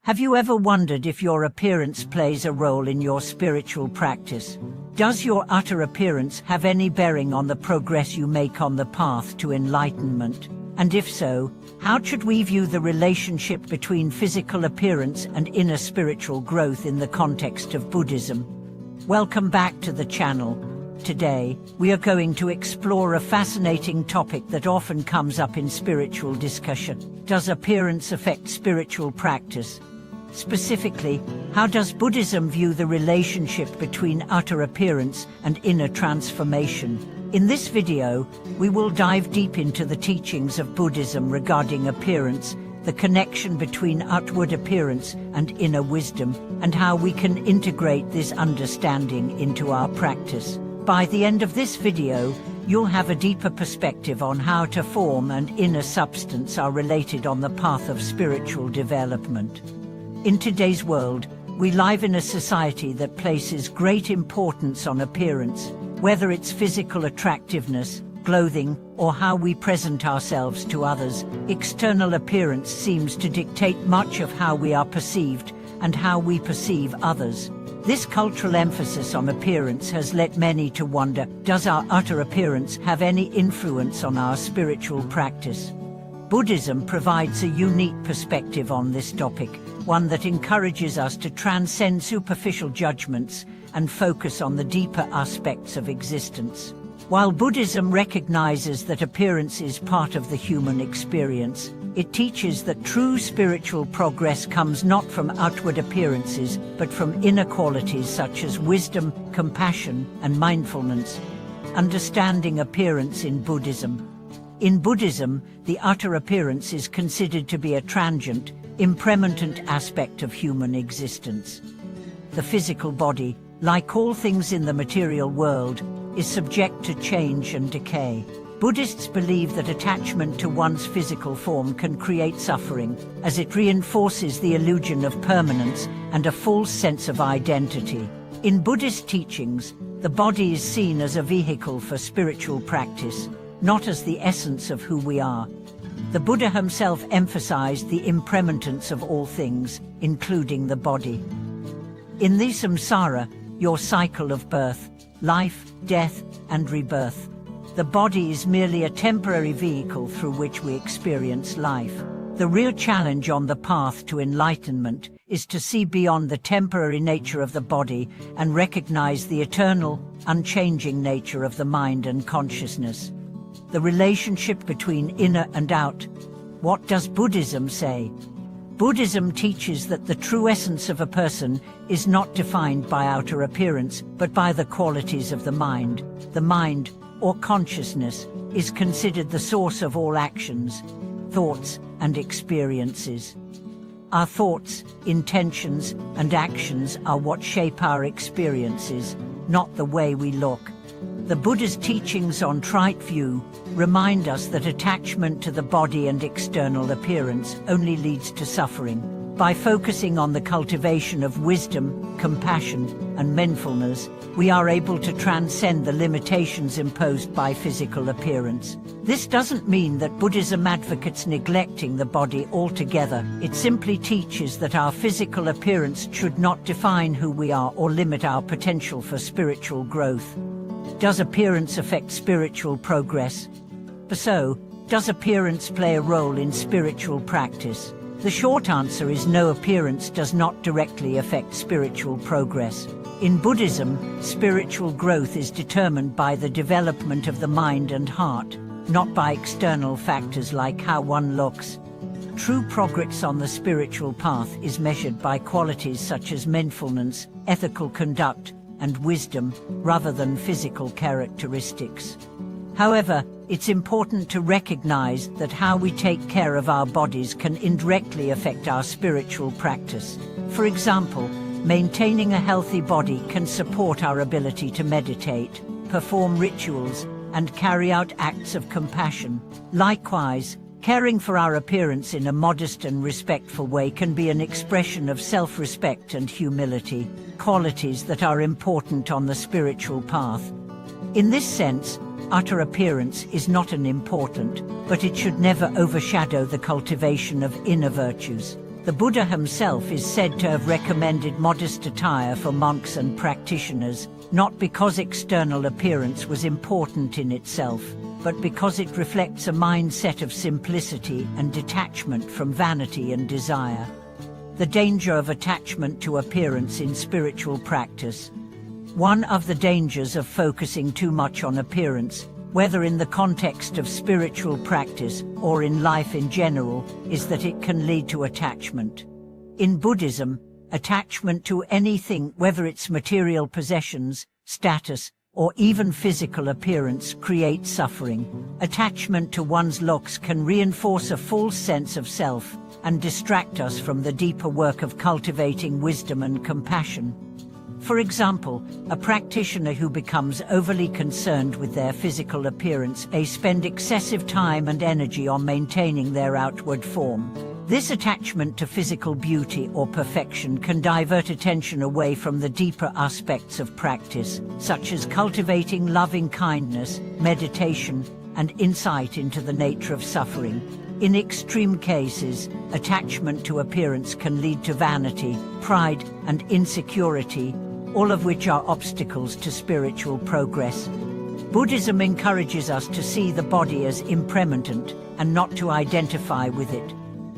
Have you ever wondered if your appearance plays a role in your spiritual practice? Does your outer appearance have any bearing on the progress you make on the path to enlightenment? And if so, how should we view the relationship between physical appearance and inner spiritual growth in the context of Buddhism? Welcome back to the channel. Today, we are going to explore a fascinating topic that often comes up in spiritual discussion. Does appearance affect spiritual practice? Specifically, how does Buddhism view the relationship between outer appearance and inner transformation? In this video, we will dive deep into the teachings of Buddhism regarding appearance, the connection between outward appearance and inner wisdom, and how we can integrate this understanding into our practice. By the end of this video, you'll have a deeper perspective on how to form and inner substance are related on the path of spiritual development. In today's world, we live in a society that places great importance on appearance, whether it's physical attractiveness, clothing, or how we present ourselves to others. External appearance seems to dictate much of how we are perceived and how we perceive others. This cultural emphasis on appearance has led many to wonder, does our outer appearance have any influence on our spiritual practice? Buddhism provides a unique perspective on this topic, one that encourages us to transcend superficial judgments and focus on the deeper aspects of existence. While Buddhism recognizes that appearance is part of the human experience, it teaches that true spiritual progress comes not from outward appearances, but from inner qualities such as wisdom, compassion, and mindfulness. Understanding appearance in Buddhism. In Buddhism, the outer appearance is considered to be a transient, impermanent aspect of human existence. The physical body, like all things in the material world, is subject to change and decay. Buddhists believe that attachment to one's physical form can create suffering, as it reinforces the illusion of permanence and a false sense of identity. In Buddhist teachings, the body is seen as a vehicle for spiritual practice, not as the essence of who we are. The Buddha himself emphasized the impermanence of all things, including the body. In the samsara, your cycle of birth, life, death, and rebirth, the body is merely a temporary vehicle through which we experience life. The real challenge on the path to enlightenment is to see beyond the temporary nature of the body and recognize the eternal, unchanging nature of the mind and consciousness. The relationship between inner and out. What does Buddhism say? Buddhism teaches that the true essence of a person is not defined by outer appearance, but by the qualities of the mind. The mind, or consciousness, is considered the source of all actions, thoughts, and experiences. Our thoughts, intentions, and actions are what shape our experiences, not the way we look. The Buddha's teachings on right view remind us that attachment to the body and external appearance only leads to suffering. By focusing on the cultivation of wisdom, compassion, and mindfulness, we are able to transcend the limitations imposed by physical appearance. This doesn't mean that Buddhism advocates neglecting the body altogether. It simply teaches that our physical appearance should not define who we are or limit our potential for spiritual growth. Does appearance affect spiritual progress? So, does appearance play a role in spiritual practice? The short answer is no, appearance does not directly affect spiritual progress. In Buddhism, spiritual growth is determined by the development of the mind and heart, not by external factors like how one looks. True progress on the spiritual path is measured by qualities such as mindfulness, ethical conduct, and wisdom, rather than physical characteristics. However, it's important to recognize that how we take care of our bodies can indirectly affect our spiritual practice. For example, maintaining a healthy body can support our ability to meditate, perform rituals, and carry out acts of compassion. Likewise, caring for our appearance in a modest and respectful way can be an expression of self-respect and humility, qualities that are important on the spiritual path. In this sense, outer appearance is not unimportant, but it should never overshadow the cultivation of inner virtues. The Buddha himself is said to have recommended modest attire for monks and practitioners, not because external appearance was important in itself, but because it reflects a mindset of simplicity and detachment from vanity and desire. The danger of attachment to appearance in spiritual practice. One of the dangers of focusing too much on appearance, whether in the context of spiritual practice or in life in general, is that it can lead to attachment. In Buddhism, attachment to anything, whether it's material possessions, status, or even physical appearance, creates suffering. Attachment to one's looks can reinforce a false sense of self and distract us from the deeper work of cultivating wisdom and compassion. For example, a practitioner who becomes overly concerned with their physical appearance may spend excessive time and energy on maintaining their outward form. This attachment to physical beauty or perfection can divert attention away from the deeper aspects of practice, such as cultivating loving kindness, meditation, and insight into the nature of suffering. In extreme cases, attachment to appearance can lead to vanity, pride, and insecurity, all of which are obstacles to spiritual progress. Buddhism encourages us to see the body as impermanent and not to identify with it.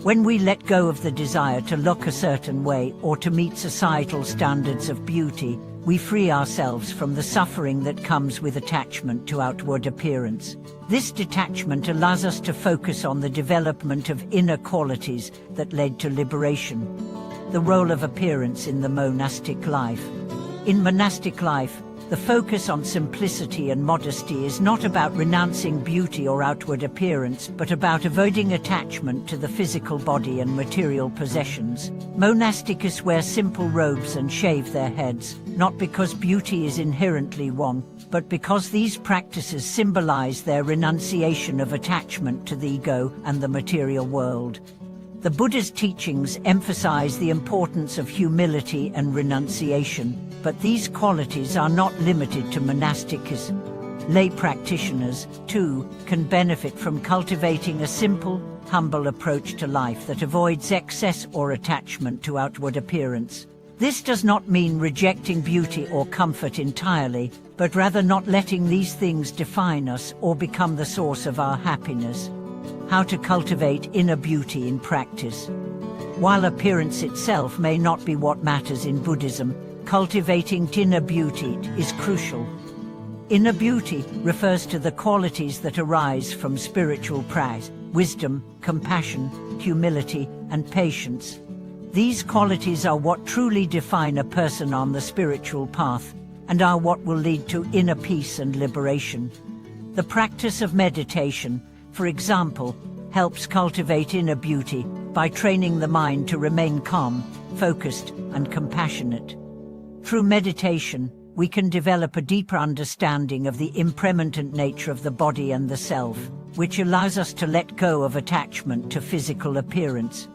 When we let go of the desire to look a certain way or to meet societal standards of beauty, we free ourselves from the suffering that comes with attachment to outward appearance. This detachment allows us to focus on the development of inner qualities that led to liberation. The role of appearance in the monastic life. In monastic life, the focus on simplicity and modesty is not about renouncing beauty or outward appearance, but about avoiding attachment to the physical body and material possessions. Monastics wear simple robes and shave their heads, not because beauty is inherently wrong, but because these practices symbolize their renunciation of attachment to the ego and the material world. The Buddha's teachings emphasize the importance of humility and renunciation, but these qualities are not limited to monastics. Lay practitioners, too, can benefit from cultivating a simple, humble approach to life that avoids excess or attachment to outward appearance. This does not mean rejecting beauty or comfort entirely, but rather not letting these things define us or become the source of our happiness. How to cultivate inner beauty in practice. While appearance itself may not be what matters in Buddhism, cultivating inner beauty is crucial. Inner beauty refers to the qualities that arise from spiritual practice: wisdom, compassion, humility, and patience. These qualities are what truly define a person on the spiritual path, and are what will lead to inner peace and liberation. The practice of meditation, for example, helps cultivate inner beauty by training the mind to remain calm, focused, and compassionate. Through meditation, we can develop a deeper understanding of the impermanent nature of the body and the self, which allows us to let go of attachment to physical appearance.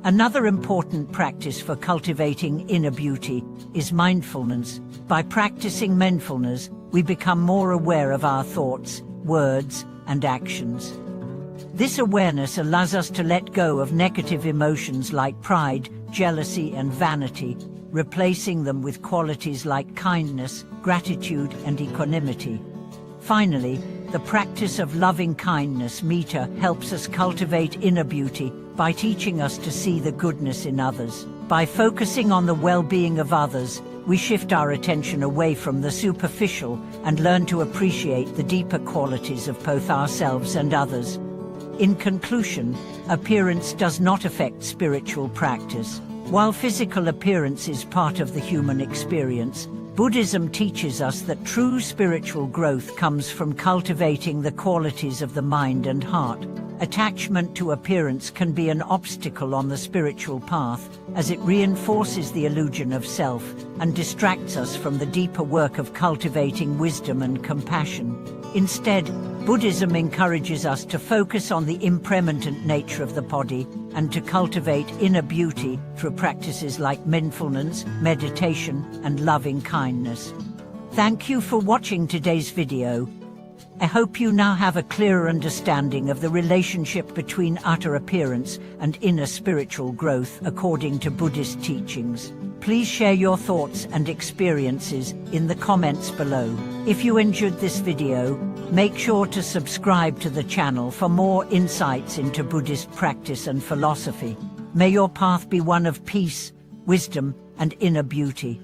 Another important practice for cultivating inner beauty is mindfulness. By practicing mindfulness, we become more aware of our thoughts, words, and actions. This awareness allows us to let go of negative emotions like pride, jealousy, and vanity, replacing them with qualities like kindness, gratitude, and equanimity. Finally, the practice of loving kindness, metta, helps us cultivate inner beauty by teaching us to see the goodness in others. By focusing on the well-being of others, we shift our attention away from the superficial and learn to appreciate the deeper qualities of both ourselves and others. In conclusion, appearance does not affect spiritual practice. While physical appearance is part of the human experience, Buddhism teaches us that true spiritual growth comes from cultivating the qualities of the mind and heart. Attachment to appearance can be an obstacle on the spiritual path, as it reinforces the illusion of self and distracts us from the deeper work of cultivating wisdom and compassion. Instead, Buddhism encourages us to focus on the impermanent nature of the body and to cultivate inner beauty through practices like mindfulness, meditation, and loving kindness. Thank you for watching today's video. I hope you now have a clearer understanding of the relationship between outer appearance and inner spiritual growth according to Buddhist teachings. Please share your thoughts and experiences in the comments below. If you enjoyed this video, make sure to subscribe to the channel for more insights into Buddhist practice and philosophy. May your path be one of peace, wisdom, and inner beauty.